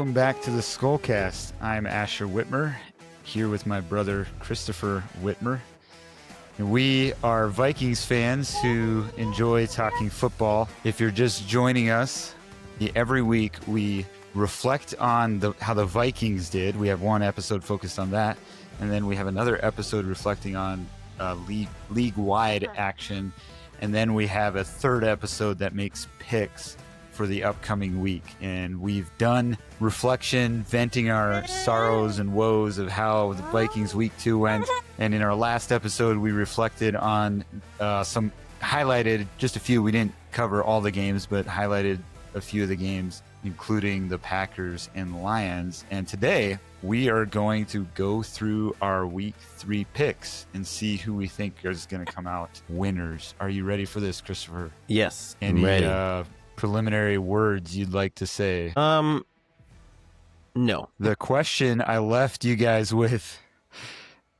welcome back to the SKOLcast. I'm Asher Whitmer, here with my brother Christopher Whitmer. And we are Vikings fans who enjoy talking football. If you're just joining us, every week we reflect on how the Vikings did. We have one episode focused on that, and then we have another episode reflecting on league-wide action, and then we have a third episode that makes picks for the upcoming week. And we've done reflection, venting our sorrows and woes of how the Vikings week 2 went. And in our last episode, we reflected on highlighted just a few. We didn't cover all the games, but highlighted a few of the games, including the Packers and Lions. And today we are going to go through our week 3 picks and see who we think is going to come out winners. Are you ready for this, Christopher? Yes, Any I'm ready. Preliminary words you'd like to say? No. The question I left you guys with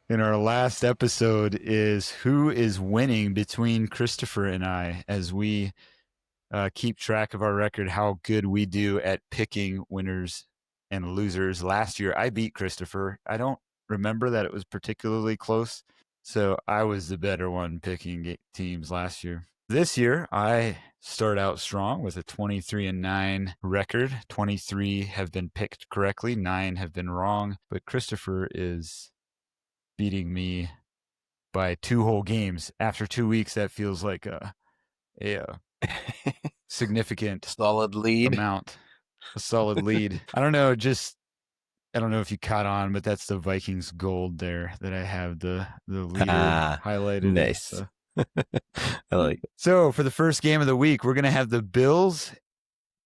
in our last episode is who is winning between Christopher and I, as we keep track of our record, how good we do at picking winners and losers. Last year, I beat Christopher. I don't remember that it was particularly close, so I was the better one picking teams last year. This year, I start out strong with a 23-9 record. 23 have been picked correctly, 9 have been wrong, but Christopher is beating me by 2 whole games. After 2 weeks, that feels like a significant solid lead amount. A solid lead. I don't know if you caught on, but that's the Vikings gold there that I have the leader highlighted. Nice. So. I like it. So for the first game of the week, we're going to have the Bills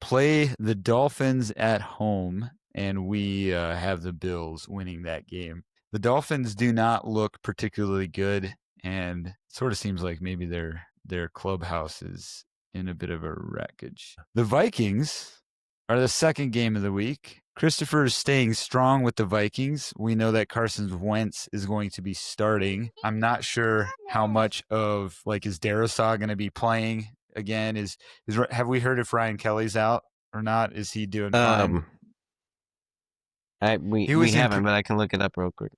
play the Dolphins at home, and we have the Bills winning that game. The Dolphins do not look particularly good, and it sort of seems like maybe their clubhouse is in a bit of a wreckage. The Vikings are the second game of the week. Christopher is staying strong with the Vikings. We know that Carson Wentz is going to be starting. I'm not sure how much of, is Darisaw going to be playing again? Have we heard if Ryan Kelly's out or not? Is he doing fine? We haven't, but I can look it up real quick.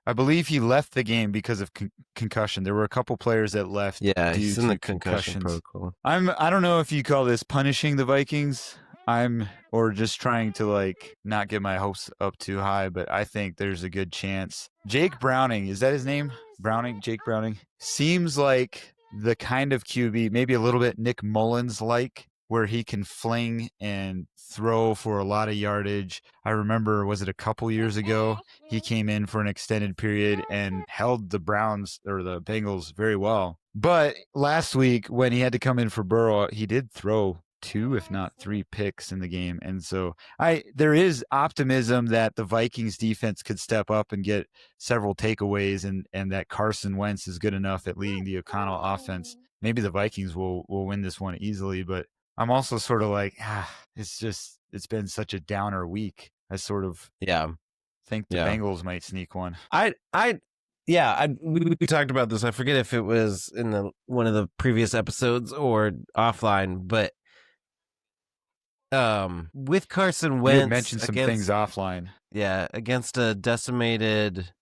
I believe he left the game because of concussion. There were a couple players that left. Yeah, due he's to in the concussion protocol. I don't know if you call this punishing the Vikings. Or just trying to not get my hopes up too high, but I think there's a good chance. Jake Browning, is that his name? Jake Browning seems like the kind of QB, maybe a little bit Nick Mullins-like, where he can fling and throw for a lot of yardage. I remember, was it a couple years ago, he came in for an extended period and held the Bengals very well. But last week, when he had to come in for Burrow, he did throw 2, if not 3 picks in the game. And so there is optimism that the Vikings defense could step up and get several takeaways, and that Carson Wentz is good enough at leading the O'Connell offense. Maybe the Vikings will win this one easily, but I'm also sort of it's been such a downer week. I sort of think the Bengals might sneak one. We talked about this. I forget if it was in one of the previous episodes or offline, but with Carson Wentz, you had mentioned some things offline. Yeah, against a decimated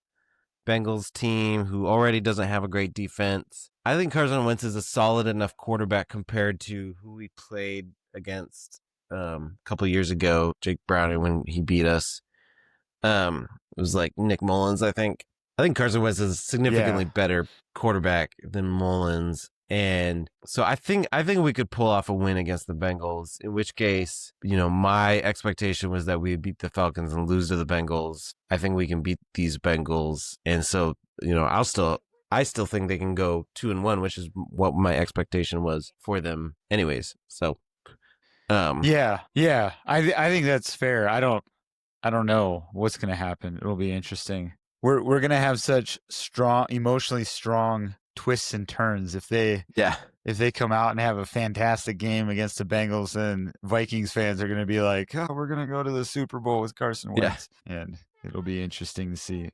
Bengals team who already doesn't have a great defense. I think Carson Wentz is a solid enough quarterback compared to who we played against a couple of years ago, Jake Browning, when he beat us. It was like Nick Mullins, I think. I think Carson Wentz is a significantly better quarterback than Mullins. And so I think we could pull off a win against the Bengals, in which case, my expectation was that we would beat the Falcons and lose to the Bengals. I think we can beat these Bengals. And so, I still think they can go 2-1, which is what my expectation was for them anyways. So, I think that's fair. I don't know what's going to happen. It'll be interesting. We're going to have such emotionally strong twists and turns if they come out and have a fantastic game against the Bengals, and Vikings fans are going to be like, oh, we're going to go to the Super Bowl with Carson Wentz. And it'll be interesting to see.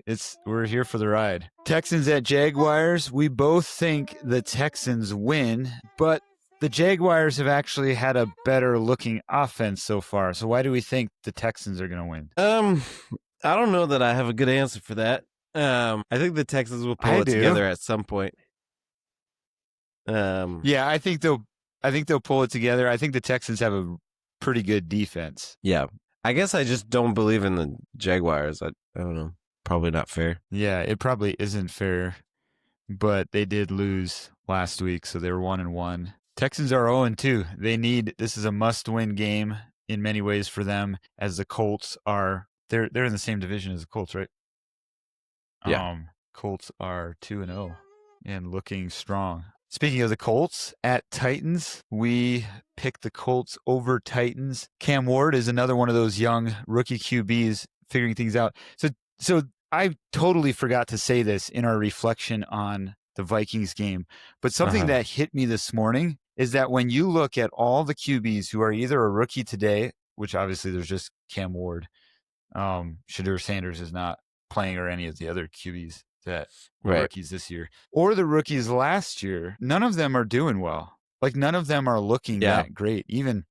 We're here for the ride. Texans at Jaguars. We both think the Texans win, but the Jaguars have actually had a better looking offense so far. So why do we think the Texans are going to win? I don't know that I have a good answer for that. I think the Texans will pull I it do. together at some point. Yeah, I think they'll pull it together. I think the Texans have a pretty good defense. Yeah. I guess I just don't believe in the Jaguars. I don't know. Probably not fair. Yeah, it probably isn't fair, but they did lose last week, so they're 1-1. Texans are 0-2. This is a must-win game in many ways for them, as the Colts are. They're in the same division as the Colts, right? Yeah. Colts are 2-0 and looking strong. Speaking of the Colts, at Titans, we picked the Colts over Titans. Cam Ward is another one of those young rookie QBs figuring things out. So I totally forgot to say this in our reflection on the Vikings game, but something that hit me this morning is that when you look at all the QBs who are either a rookie today, which obviously there's just Cam Ward, Shadur Sanders is not playing, or any of the other QBs that rookies this year, or the rookies last year, none of them are doing well. Like, none of them are looking that great. Even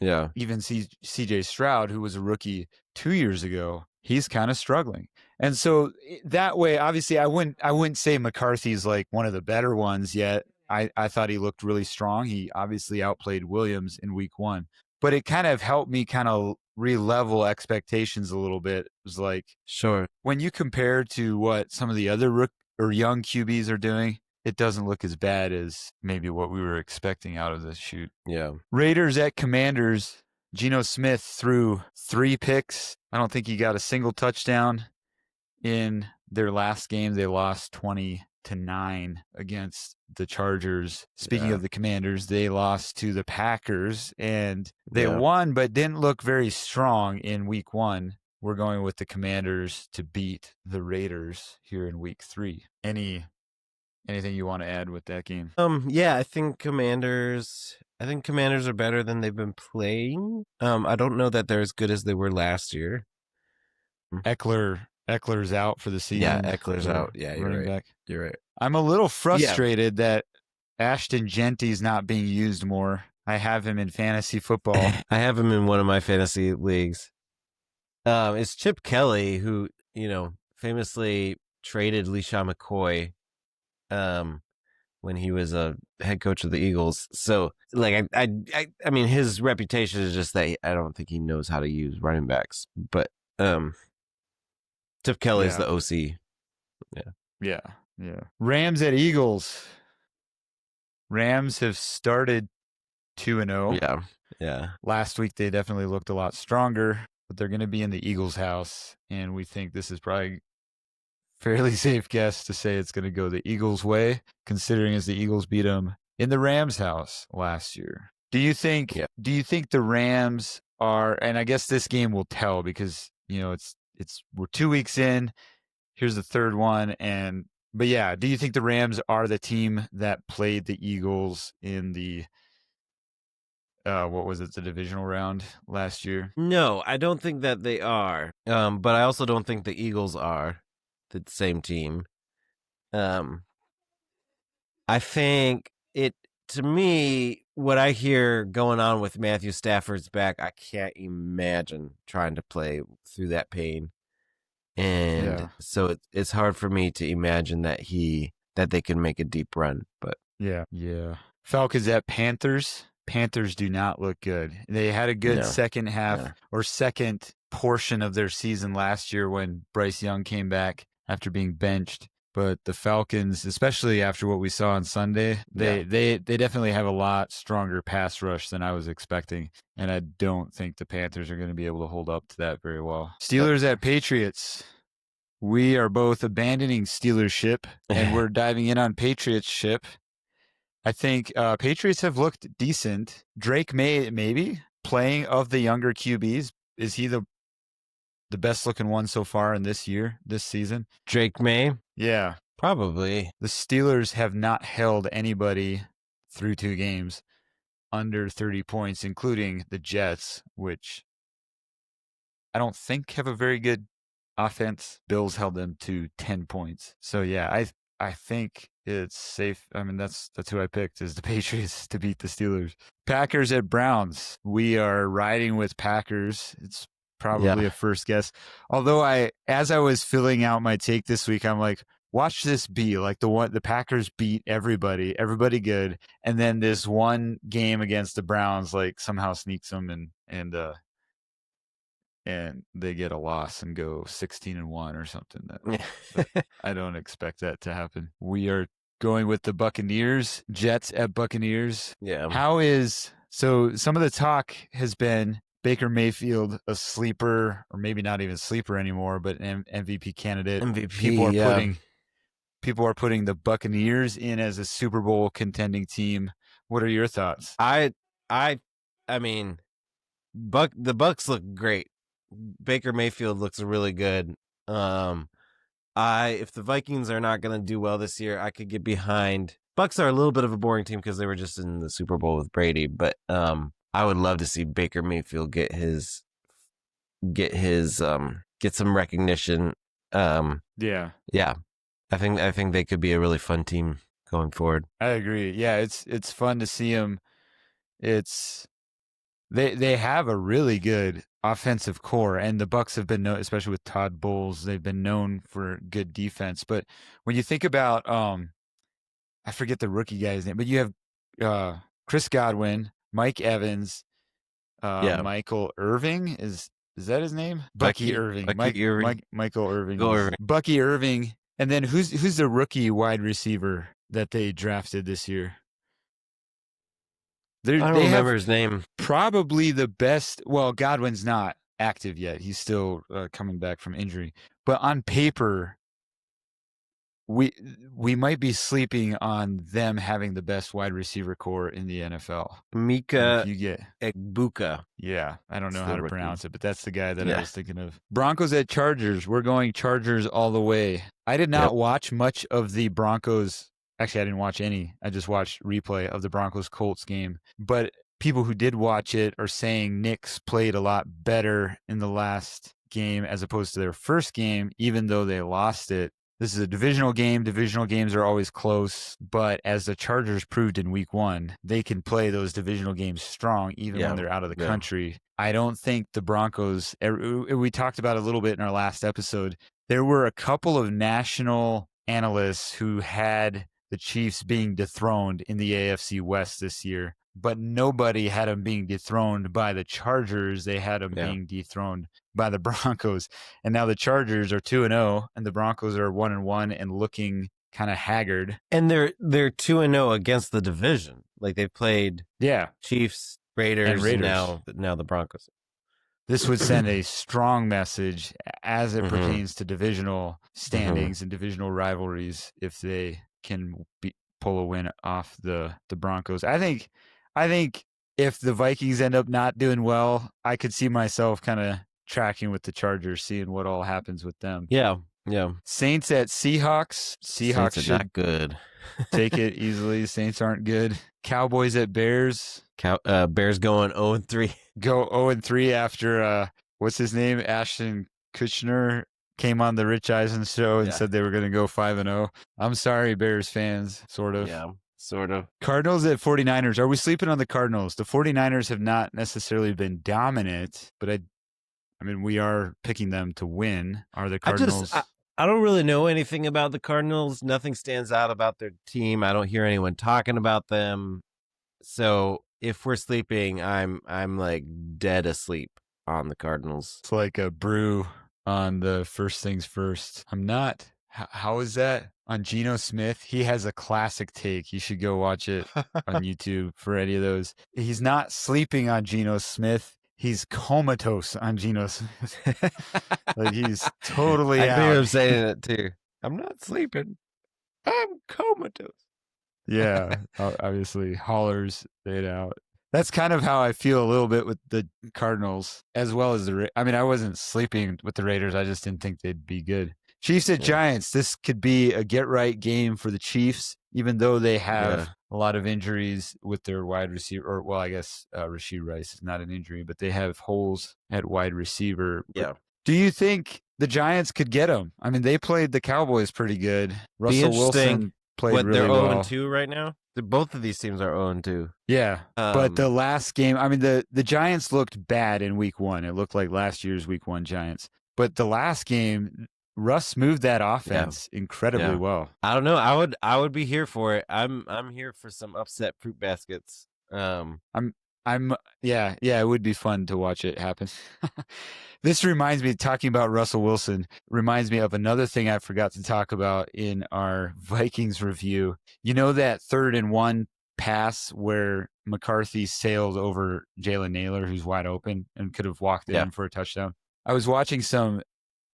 CJ Stroud, who was a rookie 2 years ago, he's kind of struggling. And so that way, obviously, I wouldn't say McCarthy's like one of the better ones yet. I thought he looked really strong. He obviously outplayed Williams in week 1, but it kind of helped me kind of re-level expectations a little bit. It was like, Sure. when you compare to what some of the other young QBs are doing, it doesn't look as bad as maybe what we were expecting out of this shoot. Yeah. Raiders at Commanders. Geno Smith threw 3 picks. I don't think he got a single touchdown in their last game. They lost 20-9 against the Chargers. Speaking of the Commanders, they lost to the Packers, and they won but didn't look very strong in week 1. We're going with the Commanders to beat the Raiders here in week 3. Anything you want to add with that game? Yeah, I think Commanders are better than they've been playing. I don't know that they're as good as they were last year. Eckler's out for the season. Yeah, Eckler's out. Yeah, you're right. Back. You're right. I'm a little frustrated that Ashton Genty's not being used more. I have him in fantasy football. I have him in one of my fantasy leagues. It's Chip Kelly, who, famously traded LeSean McCoy when he was a head coach of the Eagles. So, like, I mean, his reputation is just that I don't think he knows how to use running backs. But Chip Kelly is the OC. Yeah. Rams at Eagles. Rams have started 2-0. Yeah. Last week they definitely looked a lot stronger, but they're going to be in the Eagles' house, and we think this is probably fairly safe guess to say it's going to go the Eagles' way, considering as the Eagles beat them in the Rams' house last year. Do you think the Rams are, and I guess this game will tell because, we're 2 weeks in, here's the third one, but yeah, do you think the Rams are the team that played the Eagles in the the divisional round last year? No, I don't think that they are. But I also don't think the Eagles are the same team. I think to me, what I hear going on with Matthew Stafford's back, I can't imagine trying to play through that pain. And so it's hard for me to imagine that they can make a deep run. But yeah. Falcons at Panthers. Panthers do not look good. They had a good second half or second portion of their season last year when Bryce Young came back after being benched. But the Falcons, especially after what we saw on Sunday, they definitely have a lot stronger pass rush than I was expecting. And I don't think the Panthers are going to be able to hold up to that very well. Steelers at Patriots. We are both abandoning Steelers ship, and we're diving in on Patriots ship. I think Patriots have looked decent. Drake May, maybe, playing of the younger QBs. Is he the best looking one so far in this season? Drake May? Yeah. Probably. The Steelers have not held anybody through 2 games under 30 points, including the Jets, which I don't think have a very good offense. Bills held them to 10 points. So, yeah, I think it's safe. I mean, that's who I picked is the Patriots to beat the Steelers. Packers at Browns. We are riding with Packers. It's probably a first guess. Although as I was filling out my take this week, I'm like, watch this be like the Packers beat everybody good, and then this one game against the Browns like somehow sneaks them and they get a loss and go 16-1 or something. But I don't expect that to happen. We are going with the Buccaneers, Jets at Buccaneers. Yeah. So some of the talk has been Baker Mayfield a sleeper, or maybe not even sleeper anymore, but an MVP candidate. MVP, People are putting the Buccaneers in as a Super Bowl contending team. What are your thoughts? I mean, the Bucs look great. Baker Mayfield looks really good. If the Vikings are not going to do well this year, I could get behind. Bucs are a little bit of a boring team because they were just in the Super Bowl with Brady, but I would love to see Baker Mayfield get some recognition. Yeah. I think they could be a really fun team going forward. I agree. Yeah, it's fun to see them. They have a really good offensive core, and the Bucs have been known, especially with Todd Bowles, they've been known for good defense. But when you think about, I forget the rookie guy's name, but you have Chris Godwin, Mike Evans, Michael Irving is that his name? Bucky Irving. Michael Irving. Bucky Irving. And then who's the rookie wide receiver that they drafted this year? I don't remember his name. Probably the best. Well, Godwin's not active yet. He's still coming back from injury. But on paper, we might be sleeping on them having the best wide receiver core in the NFL. Mika Egbuka. Yeah, I don't know how to pronounce it, but that's the guy that I was thinking of. Broncos at Chargers. We're going Chargers all the way. I did not watch much of the Broncos. Actually, I didn't watch any. I just watched replay of the Broncos-Colts game. But people who did watch it are saying Knicks played a lot better in the last game as opposed to their first game, even though they lost it. This is a divisional game. Divisional games are always close. But as the Chargers proved in week 1, they can play those divisional games strong even when they're out of the country. I don't think the Broncos, we talked about it a little bit in our last episode, there were a couple of national analysts who had the Chiefs being dethroned in the AFC West this year, but nobody had them being dethroned by the Chargers. They had them being dethroned by the Broncos. And now the Chargers are 2-0 and the Broncos are 1-1 and looking kind of haggard. And they're 2-0 against the division. Like they played Chiefs, Raiders. And now the Broncos. This would send a strong message as it pertains to divisional standings and divisional rivalries if they can pull a win off the Broncos. I think if the Vikings end up not doing well, I could see myself kind of tracking with the Chargers, seeing what all happens with them. Yeah. Saints at Seahawks. Seahawks are not good. Take it easily. Saints aren't good. Cowboys at Bears. Bears going 0-3. Go 0-3 after what's his name? Ashton Kutcher came on the Rich Eisen show and said they were going to go 5-0. I'm sorry, Bears fans, sort of. Yeah, sort of. Cardinals at 49ers. Are we sleeping on the Cardinals? The 49ers have not necessarily been dominant, but I mean, we are picking them to win. Are the Cardinals? I don't really know anything about the Cardinals. Nothing stands out about their team. I don't hear anyone talking about them. So if we're sleeping, I'm like dead asleep on the Cardinals. It's like a brew on the first things first. I'm not. How is that? On Geno Smith, he has a classic take. You should go watch it on YouTube for any of those. He's not sleeping on Geno Smith. He's comatose on Geno Smith. Like he's totally out. I hear him saying it too. I'm not sleeping. I'm comatose. Yeah, obviously hollers it out. That's kind of how I feel a little bit with the Cardinals, as well as I mean, I wasn't sleeping with the Raiders. I just didn't think they'd be good. Chiefs at Giants. This could be a get-right game for the Chiefs, even though they have a lot of injuries with their wide receiver. Or, well, I guess Rashee Rice is not an injury, but they have holes at wide receiver. Yeah. Do you think the Giants could get them. I mean, they played the Cowboys pretty good. Be Russell interesting. Wilson played What really they're well. 0-2 right now. Both of these teams are 0-2. Yeah, but the last game, I mean, the Giants looked bad in week 1. It looked like last year's week 1 Giants. But the last game, Russ moved that offense incredibly well. I don't know. I would be here for it. I'm here for some upset fruit baskets. Yeah, it would be fun to watch it happen. This reminds me, talking about Russell Wilson, reminds me of another thing I forgot to talk about in our Vikings review. You know that 3rd and 1 pass where McCarthy sailed over Jalen Naylor, who's wide open and could have walked in for a touchdown? I was watching some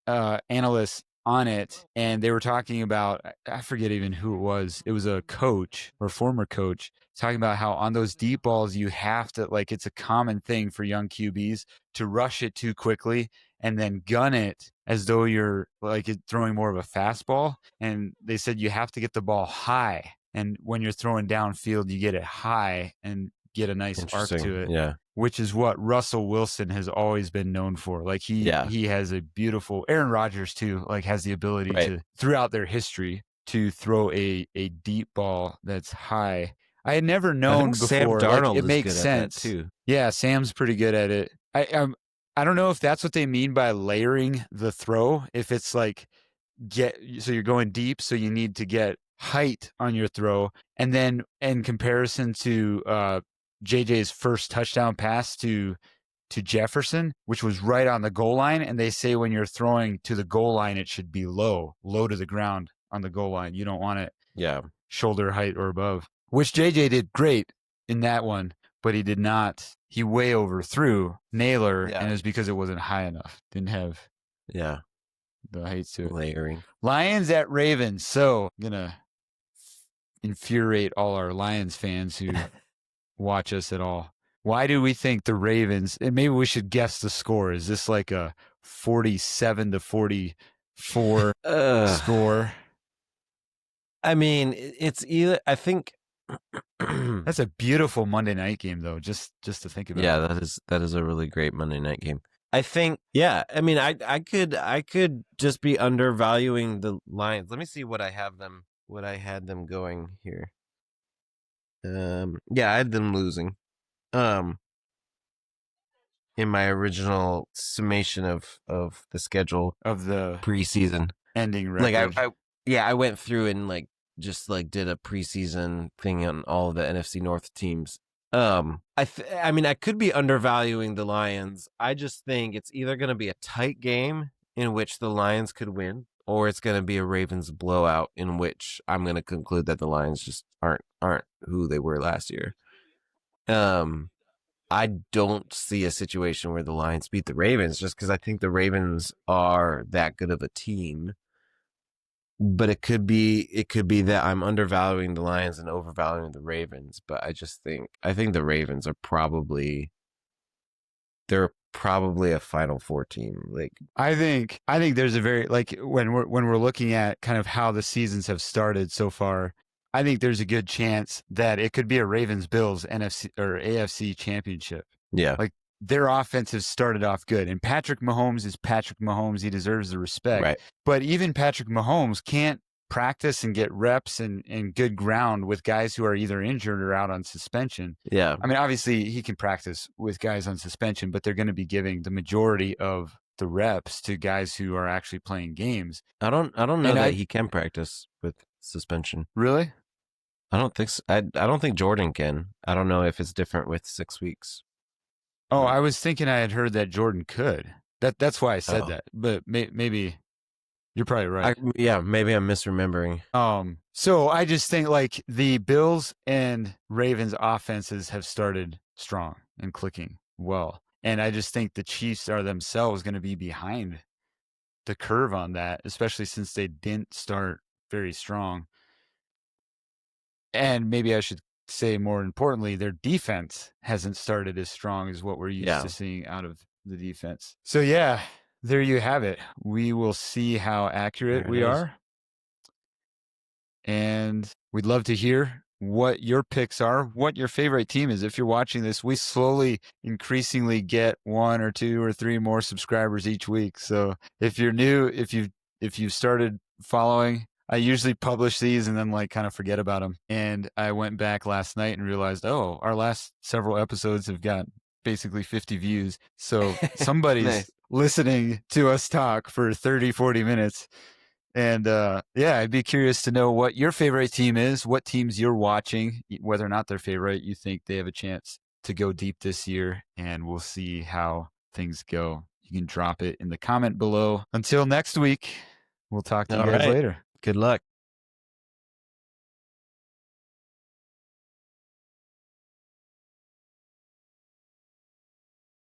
analysts on it, and they were talking about, I forget even who it was. It was a coach or former coach talking about how on those deep balls, you have to, like, it's a common thing for young QBs to rush it too quickly and then gun it as though you're like throwing more of a fastball. And they said you have to get the ball high. And when you're throwing downfield, you get it high and get a nice arc to it. Yeah. Which is what Russell Wilson has always been known for. Like he has a beautiful, Aaron Rodgers too, like has the ability to, throughout their history, to throw a deep ball that's high. I had never known before. Sam Darnold it makes is good sense at that too. Yeah, Sam's pretty good at it. I don't know if that's what they mean by layering the throw. If it's like so you're going deep, so you need to get height on your throw, and then in comparison to JJ's first touchdown pass to Jefferson, which was right on the goal line, and they say when you're throwing to the goal line, it should be low to the ground on the goal line. You don't want it shoulder height or above, which JJ did great in that one, but he did not. He way overthrew Naylor, and it was because it wasn't high enough. Didn't have the height to it. Layering. Lions at Ravens. So I'm going to infuriate all our Lions fans who watch us at all. Why do we think the Ravens, and maybe we should guess the score. Is this like a 47-44 score? I mean, it's either, I think that's a beautiful Monday night game though, just to think about. Yeah, that is a really great Monday night game. I think, I mean, I could just be undervaluing the Lions. Let me see what I had them going here. I had them losing. In my original summation of the schedule of the preseason ending record. Like I went through and just did a preseason thing on all of the NFC North teams. I mean, I could be undervaluing the Lions. I just think it's either going to be a tight game in which the Lions could win, or it's going to be a Ravens blowout in which I'm going to conclude that the Lions just aren't who they were last year. I don't see a situation where the Lions beat the Ravens just because I think the Ravens are that good of a team. But it could be that I'm undervaluing the Lions and overvaluing the Ravens. But I think the Ravens are probably a Final Four team. I think there's a very when we're looking at kind of how the seasons have started so far, I think there's a good chance that it could be a Ravens-Bills NFC or AFC championship. Yeah. Their offense has started off good, and Patrick Mahomes is Patrick Mahomes. He deserves the respect. Right. But even Patrick Mahomes can't practice and get reps and good ground with guys who are either injured or out on suspension. Yeah. I mean, obviously he can practice with guys on suspension, but they're going to be giving the majority of the reps to guys who are actually playing games. I don't know that he can practice with suspension. Really? I don't think so. I don't think Jordan can. I don't know if it's different with 6 weeks. Oh, I was thinking I had heard that Jordan could. That's why I said that. But maybe you're probably right. Maybe I'm misremembering. So I just think the Bills and Ravens offenses have started strong and clicking well. And I just think the Chiefs are themselves going to be behind the curve on that, especially since they didn't start very strong. And maybe I should say more importantly, their defense hasn't started as strong as what we're used to seeing out of the defense. So there you have it. We will see how accurate we are. And we'd love to hear what your picks are, what your favorite team is. If you're watching this, we slowly, increasingly get 1 or 2 or 3 more subscribers each week. So if you're new, if you've started following, I usually publish these and then like kind of forget about them. And I went back last night and realized, oh, our last several episodes have got basically 50 views. So somebody's Nice. listening to us talk for 30, 40 minutes. And yeah, I'd be curious to know what your favorite team is, what teams you're watching, whether or not they're favorite, you think they have a chance to go deep this year, and we'll see how things go. You can drop it in the comment below. Until next week, we'll talk to you All guys right. later. Good luck.